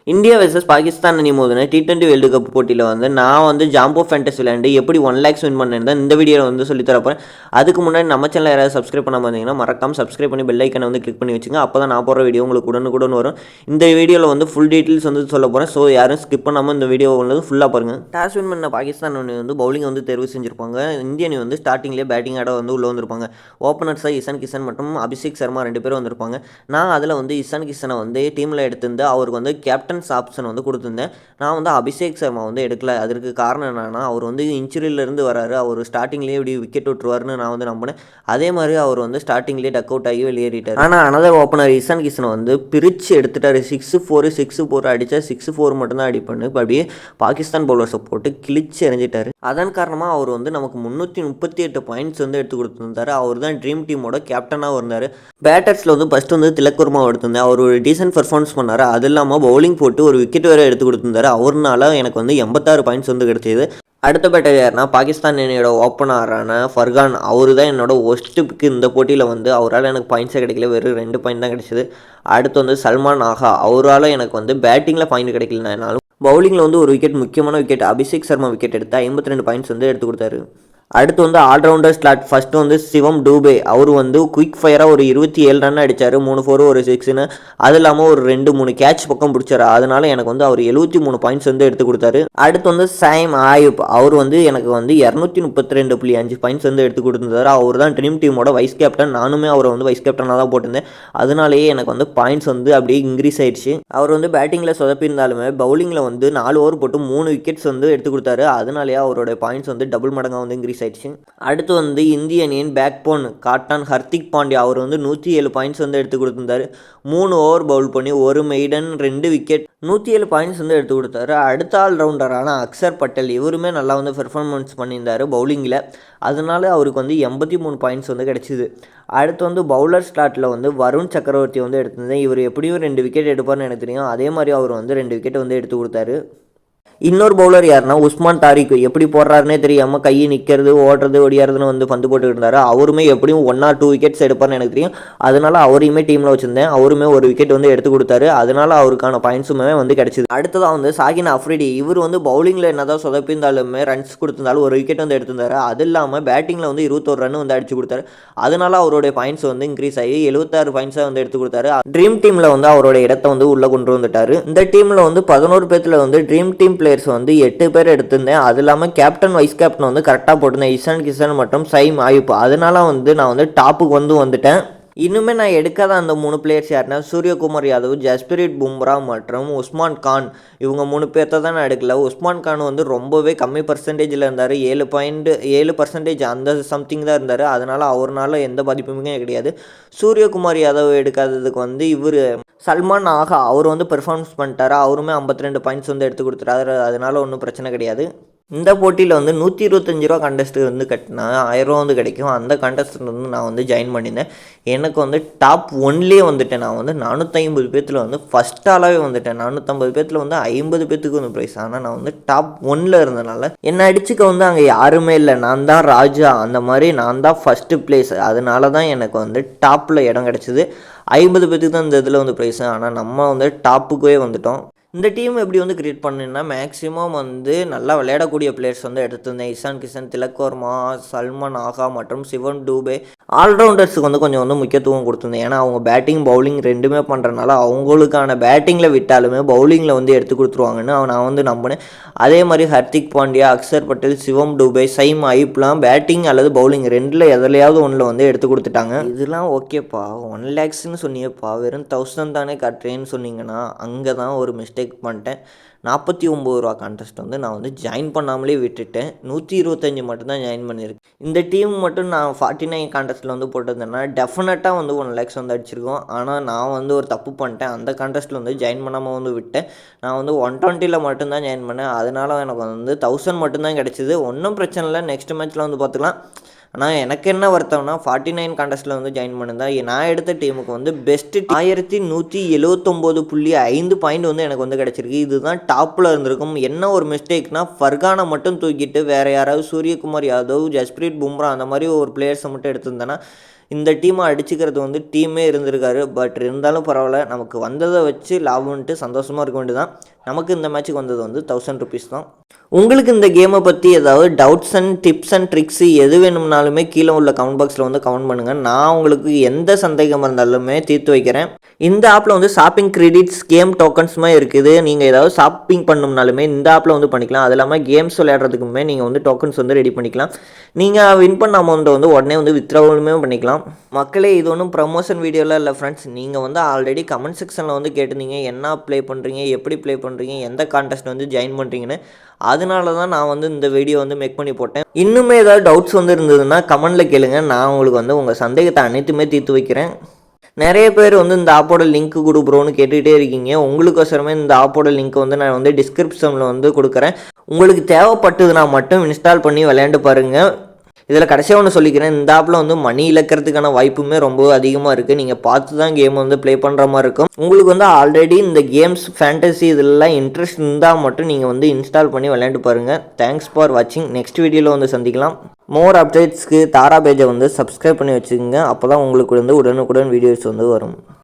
India versus Pakistan அணி மோதின T20 world cup போட்டியில் வந்து நான் வந்து ஜாம்போ ஃபேண்டஸ் விளையாண்டு எப்படி 1 lakhs வின் பண்ணேன் தான் இந்த வீடியோவில் வந்து சொல்லி தரப்போறேன். அதுக்கு முன்னாடி நம்ம சேனல் யாராவது சப்ஸ்கிரைப் பண்ணாமல் இருந்தீங்கன்னா மறக்காம சப்ஸ்கிரைப் பண்ணி பெல் ஐக்கனை வந்து கிளிக் பண்ணி வச்சுங்க. அப்போ தான் நான் போடுற வீடியோ உங்களுக்கு உடனுக்குடன் வரும். இந்த வீடியோவில் வந்து ஃபுல் டீட்டெயில்ஸ் வந்து சொல்ல போகிறேன். ஸோ யாரும் ஸ்கிப் பண்ணாமல் இந்த வீடியோ வந்து ஃபுல்லாக பாருங்கள். டாஸ் வின் பண்ண பாகிஸ்தான் அணி வந்து பவுலிங் வந்து தேர்வு செஞ்சிருப்பாங்க. இந்திய அணி வந்து ஸ்டார்டிங்லேயே பேட்டிங் ஆட வந்து உள்ளே வந்திருப்பாங்க. ஓப்பனர்ஸாக இசான் கிஷன் மற்றும் அபிஷேக் சர்மா 2 பேரும் வந்திருப்பாங்க. நான் அதில் வந்து இசான் கிஷனை வந்து டீமில் எடுத்திருந்து அவருக்கு வந்து கேப்டன்ஸ் ஆப்ஷன் வந்து கொடுத்துருந்தேன். நான் வந்து அபிஷேக் சர்மா வந்து எடுக்கல. அதற்கு காரணம் என்னன்னா, அவர் வந்து இன்ஜுரியிலேருந்து வராரு. அவர் ஸ்டார்டிங்லேயே இப்படி விக்கெட் விட்டுருவாருன்னு நான் வந்து நம்பினேன். அதே மாதிரி அவர் வந்து ஸ்டார்டிங்லேயே டக் அவுட் ஆகி வெளியேறிட்டார். ஆனால் அனதர் ஓப்பனர் இசான் கிஷனை வந்து பிரித்து எடுத்துட்டாரு. 6-4 6-4 அடித்தா 6-4 மட்டும்தான் அடிப்பான்னு இப்போ அப்படியே பாகிஸ்தான் பவுலர்ஸை போட்டு கிழிச்சு எறிஞ்சிட்டாரு. அதன் காரணமாக அவர் வந்து நமக்கு 338 பாயிண்ட்ஸ் வந்து எடுத்து கொடுத்துருந்தாரு. அவர் தான் ட்ரீம் டீமோட கேப்டனாக இருந்தார். பேட்டர்ஸில் வந்து ஃபஸ்ட்டு வந்து திலக் வர்மா எடுத்திருந்தேன். அவர் ஒரு டீசென்ட் பர்ஃபார்மன்ஸ் பண்ணார். அது இல்லாமல் பவுலிங் போட்டு ஒரு விக்கெட் வேறு எடுத்து கொடுத்துருந்தாரு. அவர்னால எனக்கு வந்து 86 பாயிண்ட்ஸ் வந்து கிடைச்சிது. அடுத்த பேட்டர் யாருன்னா பாகிஸ்தான் அணியோட ஓப்பனரான ஃபர்கான். அவர் தான் என்னோட ஒஸ்ட்டு பிக்கு இந்த போட்டியில் வந்து அவரால் எனக்கு பாயிண்ட்ஸே கிடைக்கல. வெறும் 2 பாயிண்ட் தான் கிடைச்சிது. அடுத்து வந்து சல்மான் ஆகா. அவரால் எனக்கு வந்து பேட்டிங்கில் பாயிண்ட் கிடைக்கலனாலும் பவுலிங்கில் வந்து ஒரு விக்கெட், முக்கியமான விக்கெட், அபிஷேக் சர்மா விக்கெட் எடுத்து 52 பாயிண்ட்ஸ் வந்து எடுத்து கொடுத்தாரு. அடுத்து வந்து ஆல்ரவுண்டர் ஸ்லாட் ஃபஸ்ட்டு வந்து சிவம் டூபே. அவர் வந்து குயிக் ஃபயராக ஒரு 27 ரன் அடித்தார். 3 4 ஒரு 6ன்னு. அது இல்லாமல் ஒரு 2-3 கேட்ச் பக்கம் பிடிச்சாரு. அதனால எனக்கு வந்து அவர் 73 பாயிண்ட்ஸ் வந்து எடுத்து கொடுத்தாரு. அடுத்து வந்து சைம் ஆயுப். அவர் வந்து எனக்கு வந்து 232.5 பாயிண்ட்ஸ் வந்து எடுத்து கொடுத்துருந்தாரு. அவர் தான் ட்ரீம் டீமோட வைஸ் கேப்டன். நானுமே அவரை வந்து வைஸ் கேப்டனாக தான் போட்டிருந்தேன். அதனாலேயே எனக்கு வந்து பாயிண்ட்ஸ் வந்து அப்படியே இன்க்ரீஸ் ஆயிடுச்சு. அவர் வந்து பேட்டிங்கில் சொதப்பியிருந்தாலுமே பவுலிங்கில் வந்து 4 ஓவர் போட்டு 3 விக்கெட்ஸ் வந்து எடுத்து கொடுத்தாரு. அதனாலேயே அவரோட பாயிண்ட்ஸ் வந்து டபுள் மடங்காக வந்து இன்க்ரீஸ் ஆயிடுச்சு. அடுத்து வந்து இந்திய அணியின் backbone captain Hardik Pandya. அவர் வந்து 107 பாயிண்ட்ஸ் வந்து எடுத்து கொடுத்துருந்தாரு. 3 ஓவர் பவுல் பண்ணி 1 மெய்டன் 2 விக்கெட் 107 பாயிண்ட்ஸ் வந்து எடுத்து கொடுத்தாரு. அடுத்த ஆல்ரவுண்டரான அக்சர் பட்டேல். இவருமே நல்லா வந்து பெர்ஃபார்மன்ஸ் பண்ணியிருந்தார் பவுலிங்கில். அதனால அவருக்கு வந்து 83 பாயிண்ட்ஸ் வந்து கிடச்சிது. அடுத்து வந்து பவுலர் ஸ்லாட்டில் வந்து வருண் சக்கரவர்த்தி வந்து எடுத்திருந்தேன். இவர் எப்படியும் 2 விக்கெட் எடுப்பார்னு எனக்கு தெரியும். அதே மாதிரி அவர் வந்து 2 விக்கெட் வந்து எடுத்து கொடுத்தாரு. இன்னொரு பவுலர் யாருன்னா உஸ்மான் தாரிக். எப்படி போடுறாருனே தெரியாமல் கையை நிற்கிறது, ஓடுறது, ஒடியாருதுன்னு வந்து பந்து போட்டு இருந்தார். அவருமே எப்படியும் 1 or 2 விக்கெட்ஸ் எடுப்பார்னு எனக்கு தெரியும். அதனால அவரையுமே டீமில் வச்சுருந்தேன். அவருமே ஒரு விக்கெட் வந்து எடுத்து கொடுத்தாரு. அதனால அவருக்கான பாயிண்ட்ஸுமே வந்து கிடச்சிது. அடுத்ததாக வந்து சாகின் அஃப்ரிடி. இவர் வந்து பவுலிங்கில் என்னதான் சொதப்பிருந்தாலுமே ரன்ஸ் கொடுத்திருந்தாலும் ஒரு விக்கெட் வந்து எடுத்திருந்தாரு. அது இல்லாமல் பேட்டிங்கில் வந்து 21 ரன் வந்து அடிச்சு கொடுத்தாரு. அதனால அவருடைய பாயிண்ட்ஸ் வந்து இன்க்ரீஸ் ஆகி 76 பாயிண்ட்ஸாக வந்து எடுத்து கொடுத்தாரு. ட்ரீம் டீமில் வந்து அவரோட இடத்த வந்து உள்ளே கொண்டு வந்துட்டார். இந்த டீமில் வந்து 11 பேர்த்தில் வந்து ட்ரீம் டீம் வந்து 8 பேர் எடுத்திருந்தேன். அது இல்லாமல் கேப்டன் வைஸ் கேப்டன் வந்து கரெக்டாக போட்டிருந்தேன். இசான் கிஷன் மற்றும் சைம் ஆயுப். அதனால வந்து நான் வந்து டாப்புக்கு வந்துட்டேன். இன்னுமே நான் எடுக்காத அந்த 3 பிளேயர்ஸ் யாருன்னா சூரியகுமார் யாதவ், ஜஸ்பிரீத் பும்ரா மற்றும் உஸ்மான் கான். இவங்க 3 பேர்த்த தான் நான் எடுக்கல. உஸ்மான் கான் வந்து ரொம்பவே கம்மி பர்சன்டேஜில் இருந்தார். 7.7% அந்த சம்திங் தான் இருந்தார். அதனால் அவரால் எந்த பாதிப்புமே கிடையாது. சூரியகுமார் யாதவ் எடுக்காததுக்கு வந்து இவர் சல்மான் ஆகா. அவர் வந்து பெர்ஃபார்மன்ஸ் பண்ணிட்டார். அவருமே 52 பாயிண்ட்ஸ் வந்து எடுத்து கொடுத்துட்டாரு. அதனால் ஒன்றும் பிரச்சனை கிடையாது. இந்த போட்டியில் வந்து 125 ரூபா கண்டஸ்ட்டு வந்து கட்டினா 1000 ரூபா வந்து கிடைக்கும். அந்த கண்டஸ்ட்டில் வந்து நான் வந்து ஜாயின் பண்ணியிருந்தேன். எனக்கு வந்து டாப் 1லேயே வந்துட்டேன். நான் வந்து 450 பேர்த்தில் வந்து ஃபஸ்ட் ஆளாகவே வந்துட்டேன். 450 பேர்த்தில் வந்து 50 பேர்த்துக்கு வந்து ப்ரைஸ். ஆனால் நான் வந்து டாப் 1ல் இருந்தனால என்னை அடிச்சுக்க வந்து அங்கே யாருமே இல்லை. நான் தான் ராஜா. அந்த மாதிரி நான் தான் ஃபஸ்ட்டு பிளேஸ். அதனால தான் எனக்கு வந்து டாப்பில் இடம் கிடச்சிது. 50 பேர்த்துக்கு தான் இந்த இதில் வந்து ப்ரைஸு. ஆனால் நம்ம வந்து டாப்புக்கே வந்துட்டோம். இந்த டீம் எப்படி வந்து கிரியேட் பண்ணினா மேக்ஸிமம் வந்து நல்லா விளையாடக்கூடிய பிளேயர்ஸ் வந்து எடுத்திருந்தேன். இசான் கிஷன், திலக் வர்மா, சல்மான் ஆகா மற்றும் சிவம் டூபே. ஆல்ரவுண்டர்ஸுக்கு வந்து கொஞ்சம் வந்து முக்கியத்துவம் கொடுத்துருந்தேன். ஏன்னா அவங்க பேட்டிங் பவுலிங் ரெண்டுமே பண்ணுறதுனால அவங்களுக்கான பேட்டிங்கில் விட்டாலுமே பவுலிங்கில் வந்து எடுத்து கொடுத்துருவாங்கன்னு நான் வந்து நம்பினேன். அதே மாதிரி ஹர்திக் பாண்டியா, அக்சர் பட்டேல், சிவம் டூபே, சைம் ஐப்லாம் பேட்டிங் அல்லது பவுலிங் ரெண்டில் எதுலையாவது ஒன்றில் வந்து எடுத்து கொடுத்துட்டாங்க. இதெல்லாம் ஓகேப்பா, 1 lakhsன்னு சொன்னியப்பா, வெறும் 1000 தானே கட்டுறேன்னு சொன்னீங்கன்னா அங்கே தான் ஒரு மிஸ்டேக் பண்ணிட்டேன். 49 ரூபா கான்டெஸ்ட் வந்து நான் வந்து ஜாயின் பண்ணாமலே விட்டுட்டேன். 125 மட்டும்தான் ஜாயின் பண்ணியிருக்கேன். இந்த டீம் மட்டும் நான் 49 கான்டெஸ்ட்டில் வந்து போட்டிருந்தேன்னா டெஃபினட்டாக வந்து 1 lakhs வந்து அடிச்சிருக்கோம். ஆனால் நான் வந்து ஒரு தப்பு பண்ணிட்டேன். அந்த கான்டெஸ்ட்டில் வந்து ஜாயின் பண்ணாமல் வந்து விட்டேன். நான் வந்து 120ல் மட்டும்தான் ஜாயின் பண்ணேன். அதனால எனக்கு வந்து 1000 மட்டும்தான் கிடச்சிது. ஒன்றும் பிரச்சனை இல்லை, நெக்ஸ்ட் மேட்ச்சில் வந்து பார்த்துக்கலாம். ஆனால் எனக்கு என்ன வருத்தம்னா 49 கான்டெஸ்ட்டில் வந்து ஜாயின் பண்ணியிருந்தேன். நான் எடுத்த டீமுக்கு வந்து பெஸ்ட்டு 1179.5 பாயிண்ட் வந்து எனக்கு வந்து கிடச்சிருக்கு. இதுதான் டாப்பில் இருந்திருக்கும். என்ன ஒரு மிஸ்டேக்னா ஃபர்கானை மட்டும் தூக்கிட்டு வேறு யாராவது சூரியகுமார் யாதவ், ஜஸ்பிரீத் பும்ரா அந்த மாதிரி ஒரு பிளேயர்ஸை மட்டும் எடுத்திருந்தேன்னா இந்த டீமை அடிச்சுக்கிறது வந்து டீமே இருந்திருக்காரு. பட் இருந்தாலும் பரவாயில்ல, நமக்கு வந்ததை வச்சு லாபம்ன்ட்டு சந்தோஷமாக இருக்க வேண்டியதான். நமக்கு இந்த மேட்ச்சுக்கு வந்தது வந்து 1000 ருபீஸ் தான். உங்களுக்கு இந்த கேமை பற்றி ஏதாவது doubts and tips and tricks எது வேணும்னாலுமே கீழே உள்ள கமெண்ட் பாக்ஸில் வந்து கமெண்ட் பண்ணுங்கள். நான் உங்களுக்கு எந்த சந்தேகம் இருந்தாலுமே தீர்த்து வைக்கிறேன். இந்த ஆப்பில் வந்து ஷாப்பிங் கிரெடிட்ஸ் கேம் டோக்கன்ஸுமே இருக்குது. நீங்கள் ஏதாவது ஷாப்பிங் பண்ணணும்னாலுமே இந்த ஆப்பில் வந்து பண்ணிக்கலாம். அது இல்லாமல் கேம்ஸ் விளையாடுறதுக்குமே நீங்கள் வந்து டோக்கன்ஸ் வந்து ரெடி பண்ணிக்கலாம். நீங்கள் வின் பண்ண அமௌண்ட்டை வந்து உடனே வந்து வித்ட்ராவலுமே பண்ணிக்கலாம். மக்களே, இது ஒன்றும் ப்ரமோஷன் வீடியோலாம் இல்லை ஃப்ரெண்ட்ஸ். நீங்கள் வந்து ஆல்ரெடி கமெண்ட் செக்ஷனில் வந்து கேட்டிருந்தீங்க என்ன ப்ளே பண்ணுறீங்க, எப்படி ப்ளே பண்ணுறீங்க, எந்த கான்டெஸ்ட் வந்து ஜாயின் பண்ணுறீங்கன்னு. அதனால தான் நான் வந்து இந்த வீடியோ வந்து மேக் பண்ணி போட்டேன். இன்னுமே ஏதாவது டவுட்ஸ் வந்து இருந்ததுன்னா கமெண்டில் கேளுங்க. நான் உங்களுக்கு வந்து உங்கள் சந்தேகத்தை அனைத்துமே தீர்த்து வைக்கிறேன். நிறைய பேர் வந்து இந்த ஆப்போட லிங்க் கொடு ப்ரோன்னு கேட்டுகிட்டே இருக்கீங்க. உங்களுக்கோசரமே இந்த ஆப்போட லிங்க் வந்து நான் வந்து டிஸ்கிரிப்ஷனில் வந்து கொடுக்குறேன். உங்களுக்கு தேவைப்பட்டதுன்னா மட்டும் இன்ஸ்டால் பண்ணி விளையாண்டு பாருங்கள். இதில் கடைசியாக ஒன்று சொல்லிக்கிறேன், இந்த ஆப்பில் வந்து மணி இழக்கிறதுக்கான வாய்ப்புமே ரொம்ப அதிகமாக இருக்குது. நீங்கள் பார்த்து தான் கேம் வந்து ப்ளே பண்ணுற மாதிரி இருக்கும். உங்களுக்கு வந்து ஆல்ரெடி இந்த கேம்ஸ் ஃபேண்டசி இதெல்லாம் இன்ட்ரெஸ்ட் இருந்தால் மட்டும் நீங்கள் வந்து இன்ஸ்டால் பண்ணி விளையாண்டு பாருங்கள். தேங்க்ஸ் ஃபார் வாட்சிங். நெக்ஸ்ட் வீடியோவில் வந்து சந்திக்கலாம். மோர் அப்டேட்ஸ்க்கு தாரா பேஜை வந்து சப்ஸ்கிரைப் பண்ணி வச்சுக்கோங்க. அப்போ தான் உங்களுக்கு வந்து உடனுக்குடன் வீடியோஸ் வந்து வரும்.